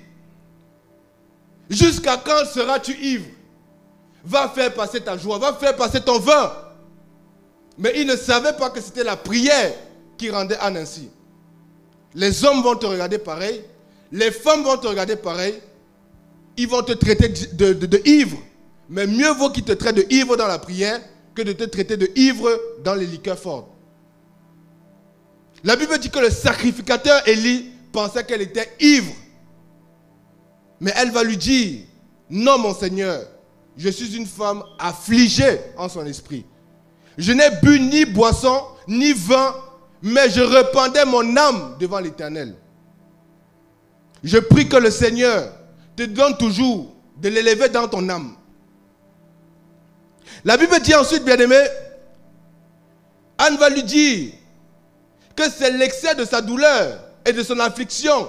B: jusqu'à quand seras-tu ivre? Va faire passer ta joie, va faire passer ton vin. Mais il ne savait pas que c'était la prière qui rendait Anne ainsi. Les hommes vont te regarder pareil, les femmes vont te regarder pareil, ils vont te traiter de ivre. Mais mieux vaut qu'ils te traitent de ivre dans la prière que de te traiter de ivre dans les liqueurs fortes. La Bible dit que le sacrificateur Élie pensait qu'elle était ivre. Mais elle va lui dire, non mon Seigneur, je suis une femme affligée en son esprit. Je n'ai bu ni boisson, ni vin, mais je répandais mon âme devant l'Éternel. Je prie que le Seigneur te donne toujours de l'élever dans ton âme. La Bible dit ensuite, bien-aimé, Anne va lui dire que c'est l'excès de sa douleur et de son affliction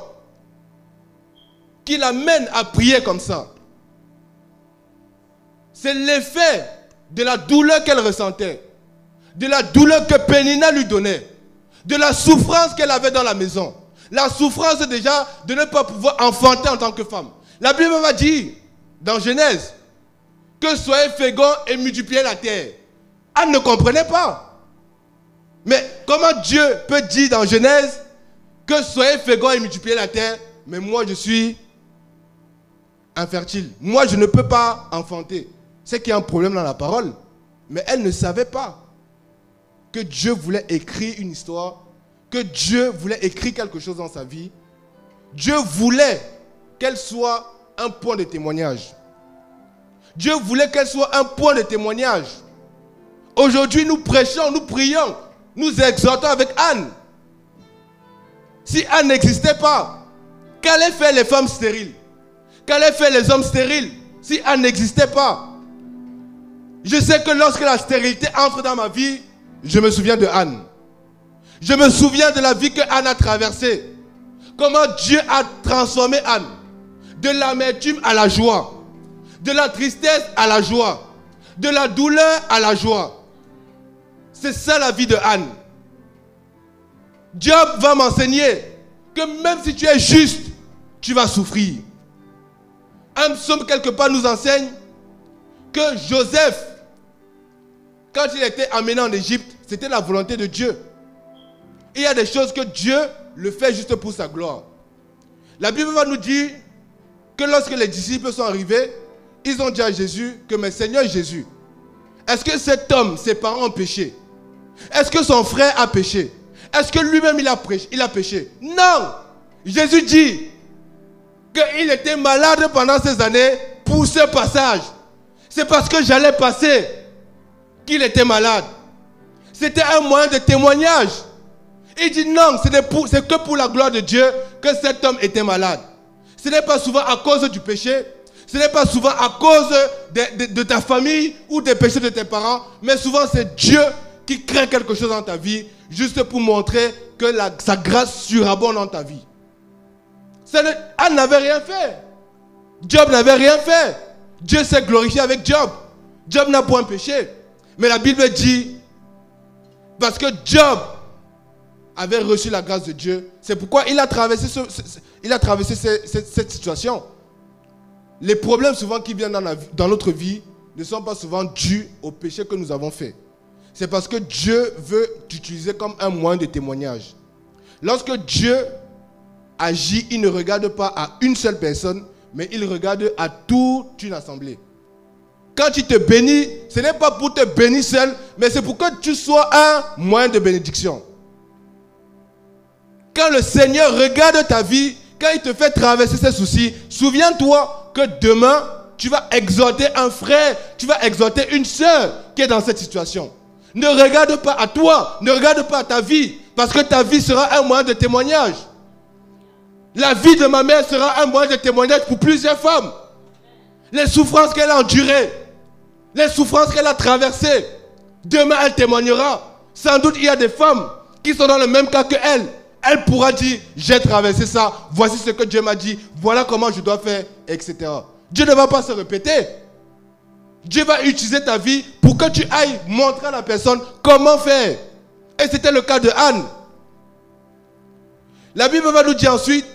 B: qui l'amène à prier comme ça. C'est l'effet de la douleur qu'elle ressentait, de la douleur que Pénina lui donnait, de la souffrance qu'elle avait dans la maison. La souffrance déjà de ne pas pouvoir enfanter en tant que femme. La Bible va dire dans Genèse que soyez féconds et multipliez la terre. Anne ne comprenait pas. Mais comment Dieu peut dire dans Genèse que soyez féconds et multipliez la terre, mais moi je suis infertile. Moi je ne peux pas enfanter. C'est qu'il y a un problème dans la parole. Mais elle ne savait pas que Dieu voulait écrire une histoire, que Dieu voulait écrire quelque chose dans sa vie. Dieu voulait qu'elle soit un point de témoignage. Dieu voulait qu'elle soit un point de témoignage. Aujourd'hui, nous prêchons, nous prions, nous exhortons avec Anne. Si Anne n'existait pas, qu'allaient faire les femmes stériles? Qu'allaient faire les hommes stériles si Anne n'existait pas? Je sais que lorsque la stérilité entre dans ma vie, je me souviens de Anne. Je me souviens de la vie que Anne a traversée. Comment Dieu a transformé Anne. De l'amertume à la joie. De la tristesse à la joie. De la douleur à la joie. C'est ça la vie de Anne. Job va m'enseigner que même si tu es juste, tu vas souffrir. Un psaume quelque part nous enseigne que Joseph, quand il était amené en Égypte, c'était la volonté de Dieu. Il y a des choses que Dieu le fait juste pour sa gloire. La Bible va nous dire que lorsque les disciples sont arrivés, ils ont dit à Jésus que, mais Seigneur Jésus, est-ce que cet homme, ses parents ont péché? Est-ce que son frère a péché? Est-ce que lui-même il a péché? Non! Jésus dit qu'il était malade pendant ces années pour ce passage. C'est parce que j'allais passer qu'il était malade. C'était un moyen de témoignage. Il dit non, c'est que pour la gloire de Dieu que cet homme était malade. Ce n'est pas souvent à cause du péché. Ce n'est pas souvent à cause de ta famille ou des péchés de tes parents. Mais souvent c'est Dieu qui crée quelque chose dans ta vie juste pour montrer que sa grâce surabonde dans ta vie. Anne n'avait rien fait. Job n'avait rien fait. Dieu s'est glorifié avec Job. Job n'a point péché. Mais la Bible dit, parce que Job avait reçu la grâce de Dieu, c'est pourquoi il a traversé cette situation. Les problèmes souvent qui viennent dans notre vie ne sont pas souvent dus au péché que nous avons fait. C'est parce que Dieu veut t'utiliser comme un moyen de témoignage. Lorsque Dieu agit, il ne regarde pas à une seule personne, mais il regarde à toute une assemblée. Quand il te bénit, ce n'est pas pour te bénir seul, mais c'est pour que tu sois un moyen de bénédiction. Quand le Seigneur regarde ta vie, quand il te fait traverser ses soucis, souviens-toi que demain, tu vas exhorter un frère, tu vas exhorter une sœur qui est dans cette situation. Ne regarde pas à toi, ne regarde pas à ta vie, parce que ta vie sera un moyen de témoignage. La vie de ma mère sera un moyen de témoignage pour plusieurs femmes. Les souffrances qu'elle a endurées, les souffrances qu'elle a traversées, demain elle témoignera. Sans doute il y a des femmes qui sont dans le même cas que elle. Elle pourra dire, j'ai traversé ça, voici ce que Dieu m'a dit, voilà comment je dois faire, etc. Dieu ne va pas se répéter. Dieu va utiliser ta vie pour que tu ailles montrer à la personne comment faire. Et c'était le cas de Anne. La Bible va nous dire ensuite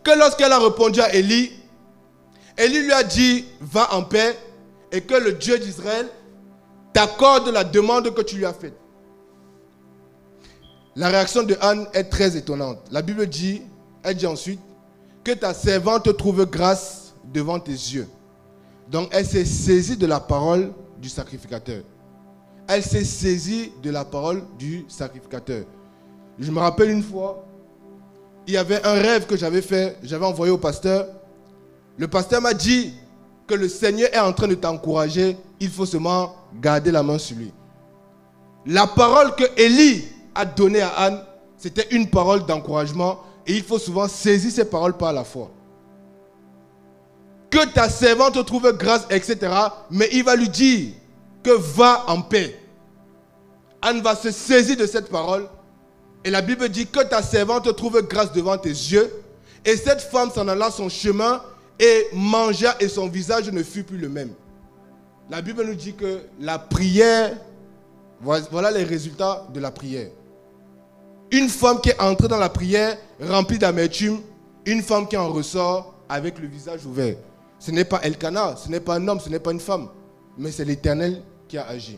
B: que lorsqu'elle a répondu à Élie, Élie lui a dit, va en paix et que le Dieu d'Israël t'accorde la demande que tu lui as faite. La réaction de Anne est très étonnante. La Bible dit, elle dit ensuite, que ta servante trouve grâce devant tes yeux. Donc elle s'est saisie de la parole du sacrificateur. Elle s'est saisie de la parole du sacrificateur. Je me rappelle une fois, il y avait un rêve que j'avais fait, j'avais envoyé au pasteur. Le pasteur m'a dit que le Seigneur est en train de t'encourager, il faut seulement garder la main sur lui. La parole que Élie a donnée à Anne, c'était une parole d'encouragement et il faut souvent saisir ces paroles par la foi. Que ta servante trouve grâce, etc. Mais il va lui dire que va en paix. Anne va se saisir de cette parole. Et la Bible dit que ta servante trouve grâce devant tes yeux. Et cette femme s'en alla son chemin et mangea et son visage ne fut plus le même. La Bible nous dit que la prière, voilà les résultats de la prière. Une femme qui est entrée dans la prière remplie d'amertume, une femme qui en ressort avec le visage ouvert. Ce n'est pas Elkana, ce n'est pas un homme, ce n'est pas une femme, mais c'est l'Éternel qui a agi.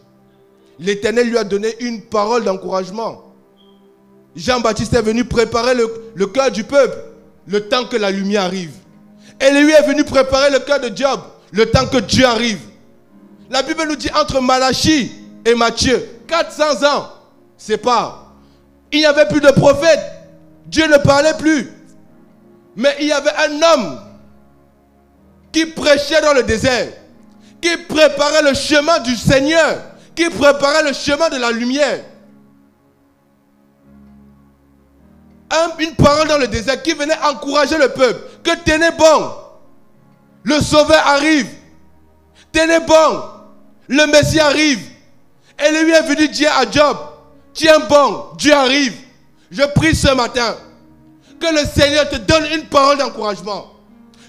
B: L'Éternel lui a donné une parole d'encouragement. Jean-Baptiste est venu préparer le cœur du peuple, le temps que la lumière arrive. Et lui est venu préparer le cœur de Job, le temps que Dieu arrive. La Bible nous dit entre Malachie et Matthieu, 400 ans, c'est pas. Il n'y avait plus de prophète. Dieu ne parlait plus. Mais il y avait un homme qui prêchait dans le désert, qui préparait le chemin du Seigneur, qui préparait le chemin de la lumière. Une parole dans le désert qui venait encourager le peuple. Que tenez bon, le Sauveur arrive. Tenez bon, le Messie arrive. Et lui est venu dire à Job, tiens bon, Dieu arrive. Je prie ce matin que le Seigneur te donne une parole d'encouragement.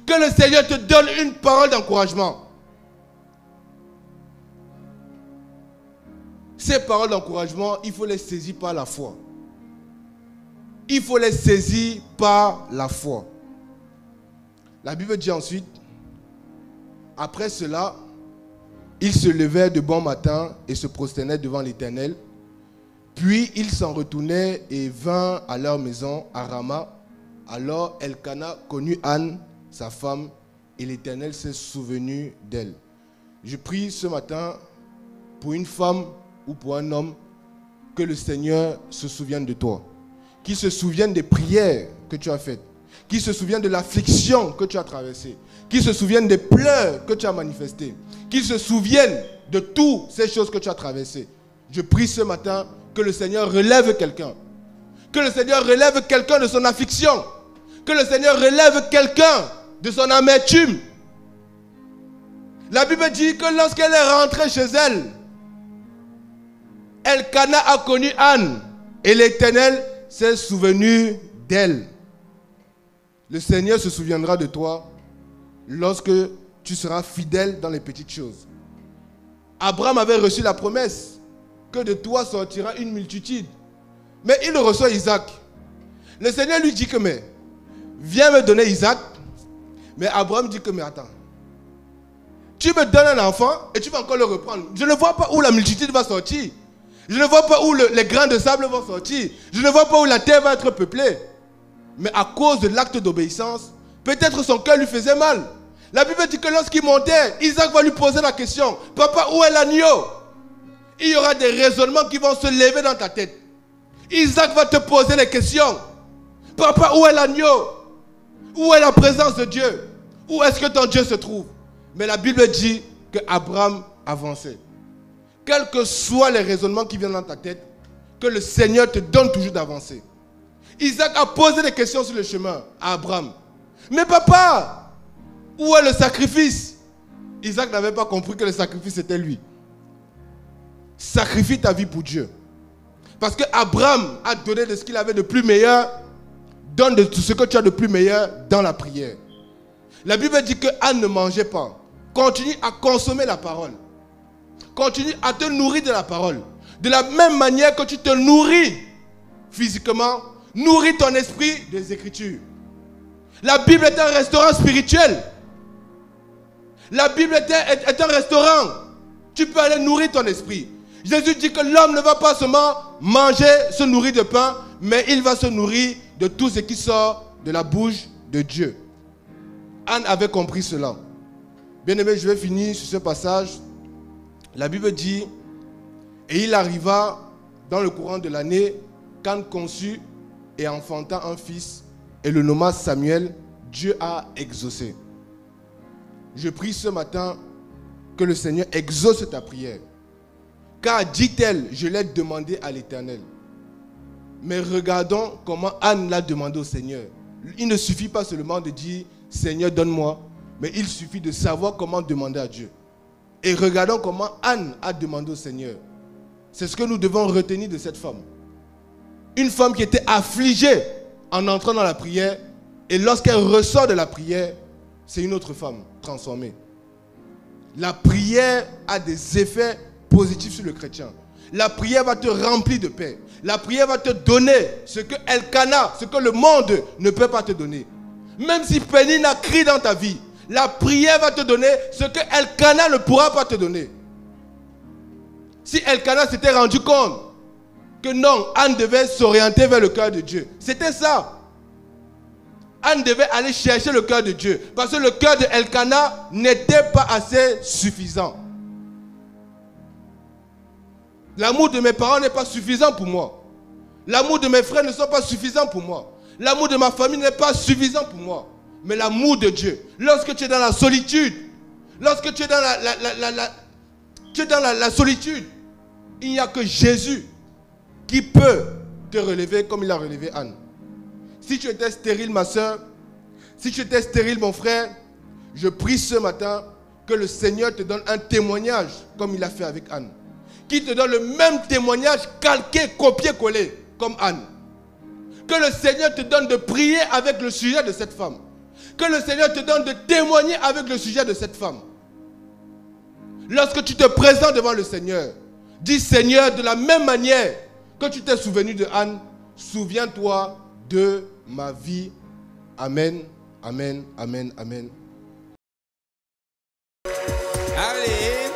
B: Que le Seigneur te donne une parole d'encouragement. Ces paroles d'encouragement, il faut les saisir par la foi. Il faut les saisir par la foi. La Bible dit ensuite, après cela, il se levait de bon matin et se prosternait devant l'Éternel. Puis il s'en retournait et vint à leur maison à Rama. Alors Elkana connut Anne, sa femme, et l'Éternel s'est souvenu d'elle. Je prie ce matin pour une femme ou pour un homme que le Seigneur se souvienne de toi. Qui se souvienne des prières que tu as faites. Qui se souvienne de l'affliction que tu as traversée. Qui se souvienne des pleurs que tu as manifestés. Qui se souvienne de toutes ces choses que tu as traversées. Je prie ce matin que le Seigneur relève quelqu'un. Que le Seigneur relève quelqu'un de son affliction. Que le Seigneur relève quelqu'un de son amertume. La Bible dit que lorsqu'elle est rentrée chez elle, Elkana a connu Anne et l'Éternel s'est souvenu d'elle. Le Seigneur se souviendra de toi lorsque tu seras fidèle dans les petites choses. Abraham avait reçu la promesse que de toi sortira une multitude. Mais il reçoit Isaac. Le Seigneur lui dit que mais viens me donner Isaac. Mais Abraham dit que mais attends. Tu me donnes un enfant et tu vas encore le reprendre. Je ne vois pas où la multitude va sortir. Je ne vois pas où les grains de sable vont sortir. Je ne vois pas où la terre va être peuplée. Mais à cause de l'acte d'obéissance, peut-être son cœur lui faisait mal. La Bible dit que lorsqu'il montait, Isaac va lui poser la question. Papa, où est l'agneau? Il y aura des raisonnements qui vont se lever dans ta tête. Isaac va te poser les questions. Papa, où est l'agneau? Où est la présence de Dieu? Où est-ce que ton Dieu se trouve? Mais la Bible dit que Abraham avançait. Quels que soient les raisonnements qui viennent dans ta tête, que le Seigneur te donne toujours d'avancer. Isaac a posé des questions sur le chemin à Abraham. Mais papa, où est le sacrifice? Isaac n'avait pas compris que le sacrifice était lui. Sacrifie ta vie pour Dieu. Parce que Abraham a donné de ce qu'il avait de plus meilleur. Donne de tout ce que tu as de plus meilleur dans la prière. La Bible dit que Anne ne mangeait pas. Continue à consommer la parole. Continue à te nourrir de la parole. De la même manière que tu te nourris physiquement, nourris ton esprit des Écritures. La Bible est un restaurant spirituel. La Bible est un restaurant. Tu peux aller nourrir ton esprit. Jésus dit que l'homme ne va pas seulement manger, se nourrir de pain, mais il va se nourrir de tout ce qui sort de la bouche de Dieu. Anne avait compris cela. Bien-aimé, je vais finir sur ce passage. La Bible dit, et il arriva dans le courant de l'année, qu'Anne conçut et enfanta un fils, et le nomma Samuel. Dieu a exaucé. Je prie ce matin que le Seigneur exauce ta prière. Car dit-elle, je l'ai demandé à l'Éternel. Mais regardons comment Anne l'a demandé au Seigneur. Il ne suffit pas seulement de dire, Seigneur, donne-moi, mais il suffit de savoir comment demander à Dieu. Et regardons comment Anne a demandé au Seigneur. C'est ce que nous devons retenir de cette femme. Une femme qui était affligée en entrant dans la prière. Et lorsqu'elle ressort de la prière, c'est une autre femme transformée. La prière a des effets positifs sur le chrétien. La prière va te remplir de paix. La prière va te donner ce que Elkana, ce que le monde ne peut pas te donner. Même si Pénina crie dans ta vie, la prière va te donner ce que Elkana ne pourra pas te donner. Si Elkana s'était rendu compte que non, Anne devait s'orienter vers le cœur de Dieu. C'était ça. Anne devait aller chercher le cœur de Dieu. Parce que le cœur de Elkana n'était pas assez suffisant. L'amour de mes parents n'est pas suffisant pour moi. L'amour de mes frères ne sont pas suffisants pour moi. L'amour de ma famille n'est pas suffisant pour moi. Mais l'amour de Dieu, lorsque tu es dans la solitude, lorsque tu es dans la solitude, il n'y a que Jésus qui peut te relever comme il a relevé Anne. Si tu étais stérile, ma soeur, si tu étais stérile, mon frère, je prie ce matin que le Seigneur te donne un témoignage comme il a fait avec Anne. Qu'il te donne le même témoignage calqué, copié-collé comme Anne. Que le Seigneur te donne de prier avec le sujet de cette femme. Que le Seigneur te donne de témoigner avec le sujet de cette femme. Lorsque tu te présentes devant le Seigneur, dis Seigneur, de la même manière que tu t'es souvenu de Anne, souviens-toi de ma vie. Amen, amen, amen, amen.
C: Allez.